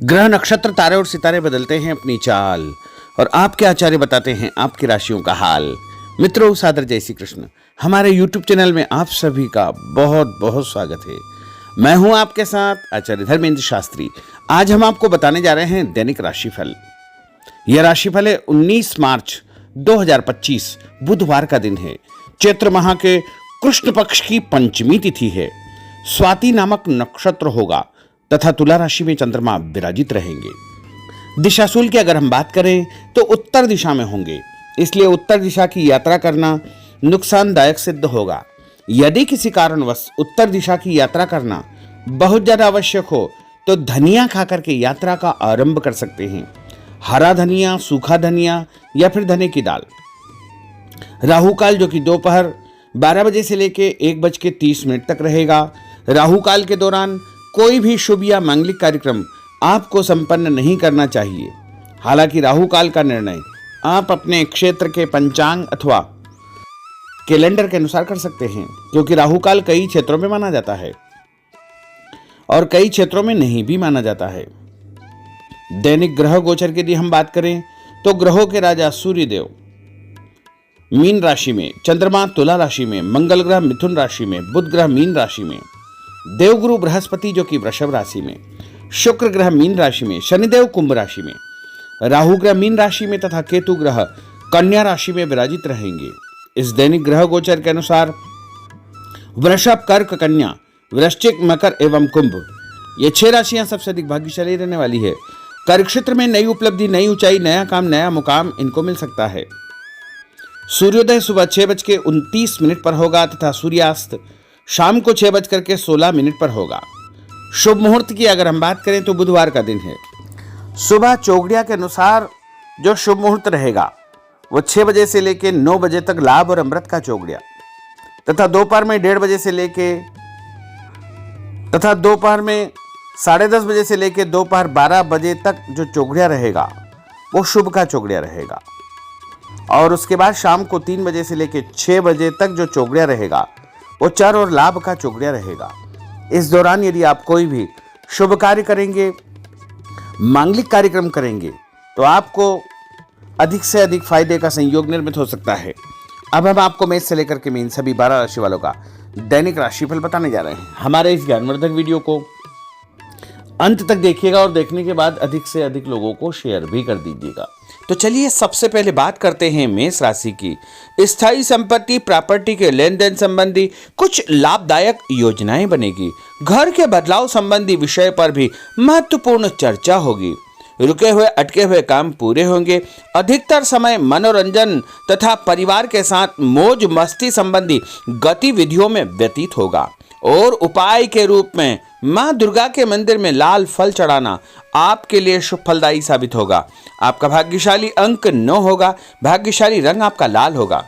ग्रह नक्षत्र तारे और सितारे बदलते हैं अपनी चाल और आपके आचार्य बताते हैं आपकी राशियों का हाल। मित्रों, सादर जय श्री कृष्ण। हमारे YouTube चैनल में आप सभी का बहुत बहुत स्वागत है। मैं हूं आपके साथ आचार्य धर्मेंद्र शास्त्री। आज हम आपको बताने जा रहे हैं दैनिक राशिफल। यह राशिफल है 19 मार्च 2025 बुधवार का दिन है। चैत्र माह के कृष्ण पक्ष की पंचमी तिथि है। स्वाति नामक नक्षत्र होगा तथा तुला राशि में चंद्रमा विराजित रहेंगे। दिशाशूल की अगर हम बात करें तो उत्तर दिशा में होंगे, इसलिए उत्तर दिशा की यात्रा करना नुकसानदायक सिद्ध होगा। यदि किसी कारणवश उत्तर दिशा की यात्रा करना बहुत ज्यादा आवश्यक हो तो धनिया खाकर के यात्रा का आरंभ कर सकते हैं। हरा धनिया, सूखा धनिया या फिर धने की दाल। राहु काल जो कि दोपहर 12 बजे से लेकर 1:30 तक रहेगा। राहु काल के दौरान कोई भी शुभ या मांगलिक कार्यक्रम आपको संपन्न नहीं करना चाहिए। हालांकि राहु काल का निर्णय आप अपने क्षेत्र के पंचांग अथवा कैलेंडर के अनुसार कर सकते हैं, क्योंकि राहु काल कई क्षेत्रों में माना जाता है और कई क्षेत्रों में नहीं भी माना जाता है। दैनिक ग्रह गोचर की यदि हम बात करें तो ग्रहों के राजा सूर्यदेव मीन राशि में, चंद्रमा तुला राशि में, मंगल ग्रह मिथुन राशि में, बुध ग्रह मीन राशि में, देवगुरु बृहस्पति जो कि वृषभ राशि में, शुक्र ग्रह मीन राशि में, शनिदेव कुंभ राशि में, राहु ग्रह मीन राशि में तथा केतु ग्रह कन्या राशि में विराजित रहेंगे। इस दैनिक ग्रह गोचर के अनुसार वृषभ, कर्क, कन्या, वृश्चिक, मकर एवं कुंभ ये 6 राशियां सबसे अधिक भाग्यशाली रहने वाली है। कार्य क्षेत्र में नई उपलब्धि, नई ऊंचाई, नया काम, नया मुकाम इनको मिल सकता है। सूर्योदय सुबह 6:29 पर होगा तथा सूर्यास्त शाम को 6:16 पर होगा। शुभ मुहूर्त की अगर हम बात करें तो बुधवार का दिन है। सुबह चौगड़िया के अनुसार जो शुभ मुहूर्त रहेगा वो 6 बजे से लेकर 9 बजे तक लाभ और अमृत का चौगड़िया तथा दोपहर में 1:30 बजे से लेकर तथा दोपहर में 10:30 बजे से लेकर दोपहर 12 बजे तक जो चौगड़िया रहेगा वो शुभ का चौगड़िया रहेगा। और उसके बाद शाम को 3 बजे से लेकर 6 बजे तक जो चौगड़िया रहेगा वो चर और लाभ का चौगड़िया रहेगा। इस दौरान यदि आप कोई भी शुभ कार्य करेंगे, मांगलिक कार्यक्रम करेंगे तो आपको अधिक से अधिक फायदे का संयोग निर्मित हो सकता है। अब हम आपको मेष से लेकर के मीन सभी 12 राशि वालों का दैनिक राशिफल बताने जा रहे हैं। हमारे इस ज्ञानवर्धक वीडियो को अंत तक देखिएगा और देखने के बाद अधिक से अधिक लोगों को शेयर भी कर दीजिएगा। तो चलिए सबसे पहले बात करते हैं मेष राशि की। स्थायी संपत्ति, प्रॉपर्टी के लेन देन संबंधी कुछ लाभदायक योजनाएं बनेगी। घर के बदलाव संबंधी विषय पर भी महत्वपूर्ण चर्चा होगी। रुके हुए अटके हुए काम पूरे होंगे। अधिकतर समय मनोरंजन तथा परिवार के साथ मौज मस्ती संबंधी गतिविधियों में व्यतीत होगा। और उपाय के रूप में मां दुर्गा के मंदिर में लाल फल चढ़ाना आपके लिए शुभ फलदायी साबित होगा। आपका भाग्यशाली अंक 9 होगा। भाग्यशाली रंग आपका लाल होगा।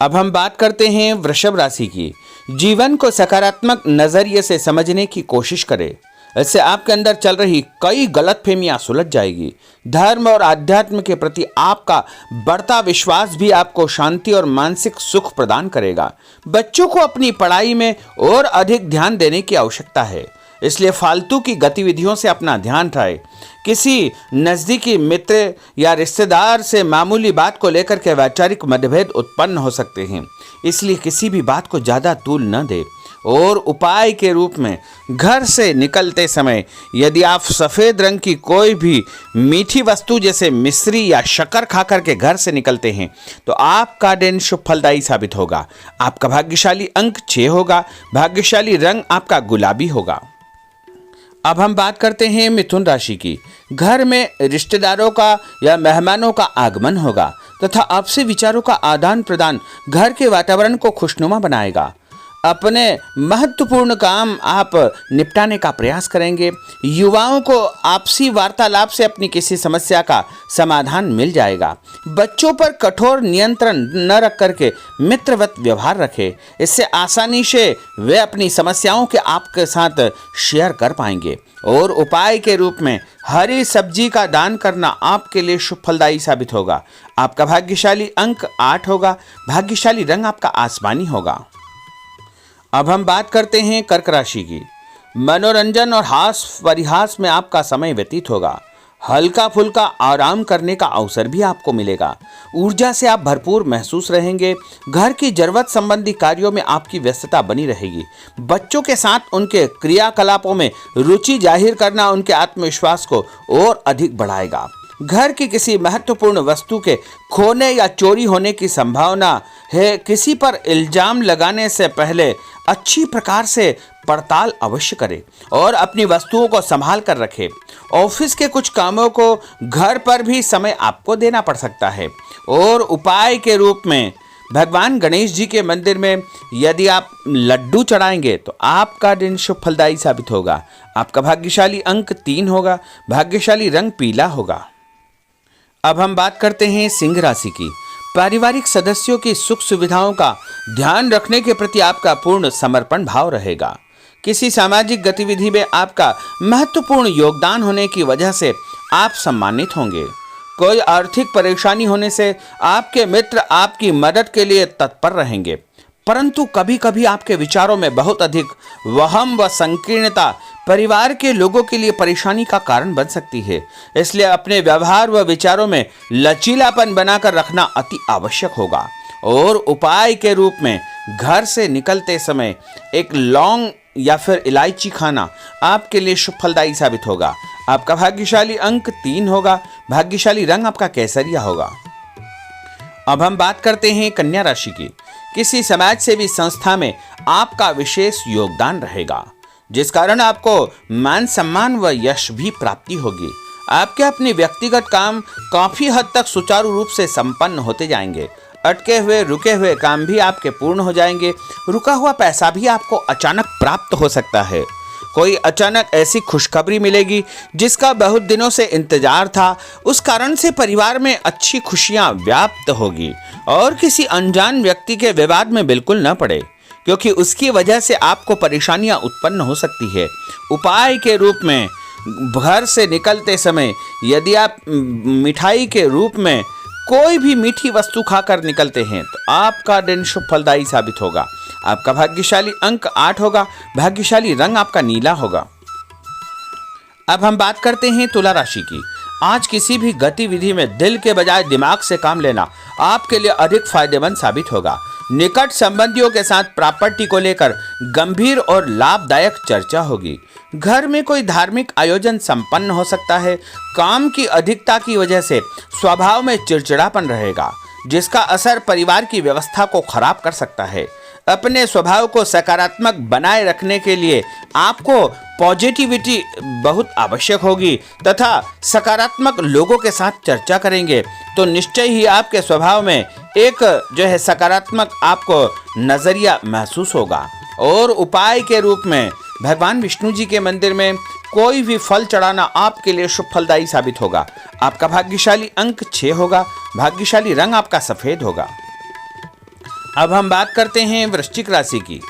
अब हम बात करते हैं वृषभ राशि की। जीवन को सकारात्मक नजरिए से समझने की कोशिश करें। इससे आपके अंदर चल रही कई गलतफहमियां सुलझ जाएगी। धर्म और आध्यात्म के प्रति आपका बढ़ता विश्वास भी आपको शांति और मानसिक सुख प्रदान करेगा। बच्चों को अपनी पढ़ाई में और अधिक ध्यान देने की आवश्यकता है, इसलिए फालतू की गतिविधियों से अपना ध्यान हटाएं। किसी नजदीकी मित्र या रिश्तेदार से मामूली बात को लेकर के वैचारिक मतभेद उत्पन्न हो सकते हैं, इसलिए किसी भी बात को ज्यादा तूल न दें। और उपाय के रूप में घर से निकलते समय यदि आप सफेद रंग की कोई भी मीठी वस्तु जैसे मिश्री या शक्कर खाकर के घर से निकलते हैं तो आपका दिन शुभ फलदायी साबित होगा। आपका भाग्यशाली अंक 6 होगा। भाग्यशाली रंग आपका गुलाबी होगा। अब हम बात करते हैं मिथुन राशि की। घर में रिश्तेदारों का या मेहमानों का आगमन होगा तथा आपसी विचारों का आदान प्रदान घर के वातावरण को खुशनुमा बनाएगा। अपने महत्वपूर्ण काम आप निपटाने का प्रयास करेंगे। युवाओं को आपसी वार्तालाप से अपनी किसी समस्या का समाधान मिल जाएगा। बच्चों पर कठोर नियंत्रण न रख करके मित्रवत व्यवहार रखें। इससे आसानी से वे अपनी समस्याओं के आपके साथ शेयर कर पाएंगे। और उपाय के रूप में हरी सब्जी का दान करना आपके लिए शुभ फलदायी साबित होगा। आपका भाग्यशाली अंक 8 होगा। भाग्यशाली रंग आपका आसमानी होगा। अब हम बात करते हैं कर्क राशि की। मनोरंजन और हास परिहास में आपका समय व्यतीत होगा। हल्का फुल्का आराम करने का अवसर भी आपको मिलेगा। ऊर्जा से आप भरपूर महसूस रहेंगे। घर की जरूरत संबंधी कार्यों में आपकी व्यस्तता बनी रहेगी। बच्चों के साथ उनके क्रियाकलापों में रुचि जाहिर करना उनके आत्मविश्वास को और अधिक बढ़ाएगा। घर की किसी महत्वपूर्ण वस्तु के खोने या चोरी होने की संभावना है। किसी पर इल्जाम लगाने से पहले अच्छी प्रकार से पड़ताल अवश्य करें और अपनी वस्तुओं को संभाल कर रखें। ऑफिस के कुछ कामों को घर पर भी समय आपको देना पड़ सकता है। और उपाय के रूप में भगवान गणेश जी के मंदिर में यदि आप लड्डू चढ़ाएंगे तो आपका दिन शुभ फलदायी साबित होगा। आपका भाग्यशाली अंक 3 होगा। भाग्यशाली रंग पीला होगा। अब हम बात करते हैं सिंह राशि की। पारिवारिक सदस्यों की सुख सुविधाओं का ध्यान रखने के प्रति आपका पूर्ण समर्पण भाव रहेगा। किसी सामाजिक गतिविधि में आपका महत्वपूर्ण योगदान होने की वजह से आप सम्मानित होंगे। कोई आर्थिक परेशानी होने से आपके मित्र आपकी मदद के लिए तत्पर रहेंगे, परंतु कभी कभी आपके विचारों में बहुत अधिक वहम व संकीर्णता परिवार के लोगों के लिए परेशानी का कारण बन सकती है। इसलिए अपने व्यवहार व विचारों में लचीलापन बनाकर रखना अति आवश्यक होगा। और उपाय के रूप में घर से निकलते समय एक लौंग या फिर इलायची खाना आपके लिए शुभ फलदायी साबित होगा। आपका भाग्यशाली अंक 3 होगा। भाग्यशाली रंग आपका केसरिया होगा। अब हम बात करते हैं कन्या राशि की। किसी समाज सेवी संस्था में आपका विशेष योगदान रहेगा, जिस कारण आपको मान सम्मान व यश भी प्राप्ति होगी। आपके अपने व्यक्तिगत काम काफी हद तक सुचारू रूप से संपन्न होते जाएंगे। अटके हुए रुके हुए काम भी आपके पूर्ण हो जाएंगे। रुका हुआ पैसा भी आपको अचानक प्राप्त हो सकता है। कोई अचानक ऐसी खुशखबरी मिलेगी जिसका बहुत दिनों से इंतजार था। उस कारण से परिवार में अच्छी खुशियां व्याप्त होगी। और किसी अनजान व्यक्ति के विवाद में बिल्कुल न पड़े, क्योंकि उसकी वजह से आपको परेशानियां उत्पन्न हो सकती है। उपाय के रूप में घर से निकलते समय यदि आप मिठाई के रूप में कोई भी मीठी वस्तु खाकर निकलते हैं तो आपका दिन शुभ फलदायी साबित होगा। आपका भाग्यशाली अंक 8 होगा। भाग्यशाली रंग आपका नीला होगा। अब हम बात करते हैं तुला राशि की। आज किसी भी गतिविधि में दिल के बजाय दिमाग से काम लेना आपके लिए अधिक फायदेमंद साबित होगा। निकट संबंधियों के साथ प्रॉपर्टी को लेकर गंभीर और लाभदायक चर्चा होगी। घर में कोई धार्मिक आयोजन संपन्न हो सकता है। काम की अधिकता की वजह से स्वभाव में चिड़चिड़ापन रहेगा, जिसका असर परिवार की व्यवस्था को खराब कर सकता है। अपने स्वभाव को सकारात्मक बनाए रखने के लिए आपको पॉजिटिविटी बहुत आवश्यक होगी तथा सकारात्मक लोगों के साथ चर्चा करेंगे तो निश्चय ही आपके स्वभाव में एक सकारात्मक आपको नजरिया महसूस होगा। और उपाय के रूप में भगवान विष्णु जी के मंदिर में कोई भी फल चढ़ाना आपके लिए शुभ फलदायी साबित होगा। आपका भाग्यशाली अंक 6 होगा। भाग्यशाली रंग आपका सफेद होगा। अब हम बात करते हैं वृश्चिक राशि की।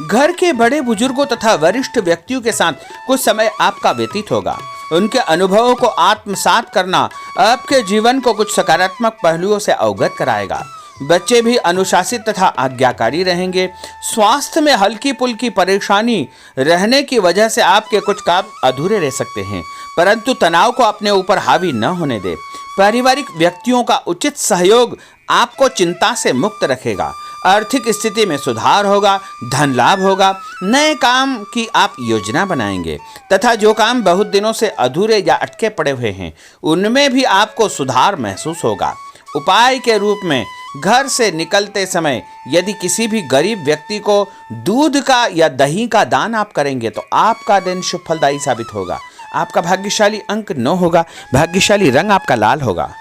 घर के बड़े बुजुर्गों तथा वरिष्ठ व्यक्तियों के साथ कुछ समय आपका व्यतीत होगा। उनके अनुभवों को आत्मसात करना आपके जीवन को कुछ सकारात्मक पहलुओं से अवगत कराएगा। बच्चे भी अनुशासित तथा आज्ञाकारी रहेंगे। स्वास्थ्य में हल्की पुल्की परेशानी रहने की वजह से आपके कुछ काम अधूरे रह सकते हैं, परंतु तनाव को अपने ऊपर हावी न होने दे। पारिवारिक व्यक्तियों का उचित सहयोग आपको चिंता से मुक्त रखेगा। आर्थिक स्थिति में सुधार होगा। धन लाभ होगा। नए काम की आप योजना बनाएंगे तथा जो काम बहुत दिनों से अधूरे या अटके पड़े हुए हैं उनमें भी आपको सुधार महसूस होगा। उपाय के रूप में घर से निकलते समय यदि किसी भी गरीब व्यक्ति को दूध का या दही का दान आप करेंगे तो आपका दिन शुभ फलदायी साबित होगा। आपका भाग्यशाली अंक 9 होगा। भाग्यशाली रंग आपका लाल होगा।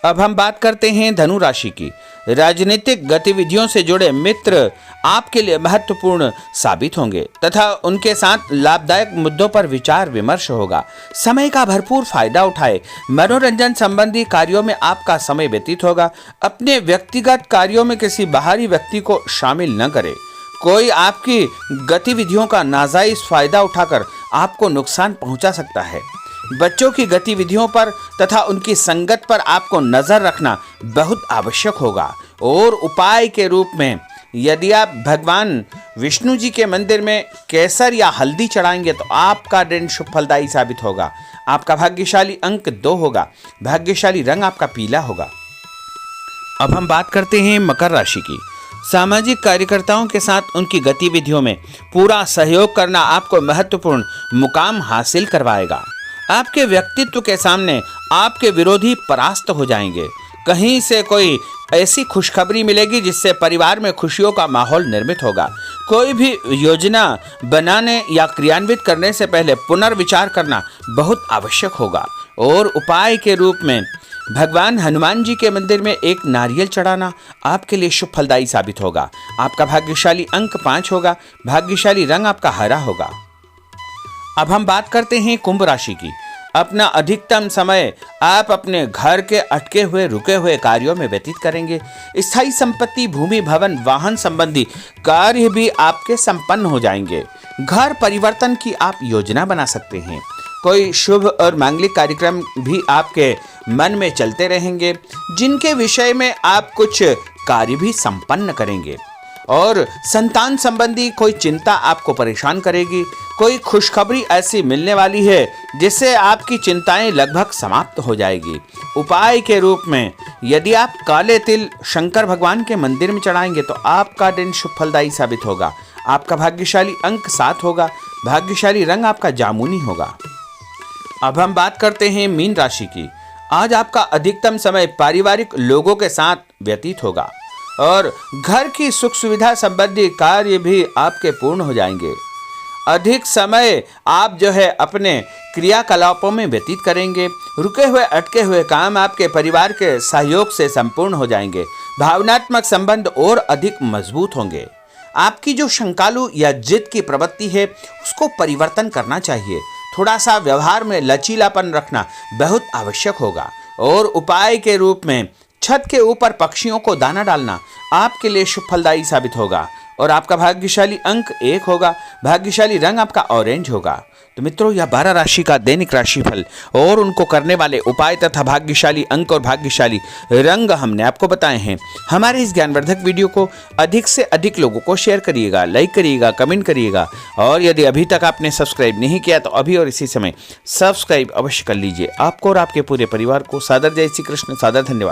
अब हम बात करते हैं धनु राशि की। राजनीतिक गतिविधियों से जुड़े मित्र आपके लिए महत्वपूर्ण साबित होंगे तथा उनके साथ लाभदायक मुद्दों पर विचार विमर्श होगा। समय का भरपूर फायदा उठाए। मनोरंजन संबंधी कार्यों में आपका समय व्यतीत होगा। अपने व्यक्तिगत कार्यों में किसी बाहरी व्यक्ति को शामिल न करें। कोई आपकी गतिविधियों का नाजायज फायदा उठाकर आपको नुकसान पहुंचा सकता है। बच्चों की गतिविधियों पर तथा उनकी संगत पर आपको नजर रखना बहुत आवश्यक होगा। और उपाय के रूप में यदि आप भगवान विष्णु जी के मंदिर में केसर या हल्दी चढ़ाएंगे तो आपका दिन शुभ फलदायी साबित होगा। आपका भाग्यशाली अंक 2 होगा। भाग्यशाली रंग आपका पीला होगा। अब हम बात करते हैं मकर राशि की। सामाजिक कार्यकर्ताओं के साथ उनकी गतिविधियों में पूरा सहयोग करना आपको महत्वपूर्ण मुकाम हासिल करवाएगा। आपके व्यक्तित्व के सामने आपके विरोधी परास्त हो जाएंगे। कहीं से कोई ऐसी खुशखबरी मिलेगी जिससे परिवार में खुशियों का माहौल निर्मित होगा। कोई भी योजना बनाने या क्रियान्वित करने से पहले पुनर्विचार करना बहुत आवश्यक होगा। और उपाय के रूप में भगवान हनुमान जी के मंदिर में एक नारियल चढ़ाना आपके लिए शुभ फलदायी साबित होगा। आपका भाग्यशाली अंक 5 होगा। भाग्यशाली रंग आपका हरा होगा। अब हम बात करते हैं कुंभ राशि की। अपना अधिकतम समय आप अपने घर के अटके हुए रुके हुए कार्यों में व्यतीत करेंगे। स्थायी संपत्ति, भूमि, भवन, वाहन संबंधी कार्य भी आपके संपन्न हो जाएंगे। घर परिवर्तन की आप योजना बना सकते हैं। कोई शुभ और मांगलिक कार्यक्रम भी आपके मन में चलते रहेंगे, जिनके विषय में आप कुछ कार्य भी संपन्न करेंगे। और संतान संबंधी कोई चिंता आपको परेशान करेगी। कोई खुशखबरी ऐसी मिलने वाली है जिससे आपकी चिंताएं लगभग समाप्त हो जाएगी। उपाय के रूप में यदि आप काले तिल शंकर भगवान के मंदिर में चढ़ाएंगे तो आपका दिन शुभ फलदायी साबित होगा। आपका भाग्यशाली अंक 7 होगा। भाग्यशाली रंग आपका जामुनी होगा। अब हम बात करते हैं मीन राशि की। आज आपका अधिकतम समय पारिवारिक लोगों के साथ व्यतीत होगा और घर की सुख सुविधा संबंधी कार्य भी आपके पूर्ण हो जाएंगे। अधिक समय आप अपने क्रियाकलापों में व्यतीत करेंगे। रुके हुए अटके हुए काम आपके परिवार के सहयोग से संपूर्ण हो जाएंगे। भावनात्मक संबंध और अधिक मजबूत होंगे। आपकी जो शंकालु या जिद की प्रवृत्ति है उसको परिवर्तन करना चाहिए। थोड़ा सा व्यवहार में लचीलापन रखना बहुत आवश्यक होगा। और उपाय के रूप में छत के ऊपर पक्षियों को दाना डालना आपके लिए शुभ फलदायी साबित होगा। और आपका भाग्यशाली अंक 1 होगा। भाग्यशाली रंग आपका ऑरेंज होगा। तो मित्रों, यह 12 राशि का दैनिक राशिफल और उनको करने वाले उपाय तथा भाग्यशाली अंक और भाग्यशाली रंग हमने आपको बताए हैं। हमारे इस ज्ञानवर्धक वीडियो को अधिक से अधिक लोगों को शेयर करिएगा, लाइक करिएगा, कमेंट करिएगा। और यदि अभी तक आपने सब्सक्राइब नहीं किया तो अभी और इसी समय सब्सक्राइब अवश्य कर लीजिए। आपको और आपके पूरे परिवार को सादर जय श्री कृष्ण, सादर धन्यवाद।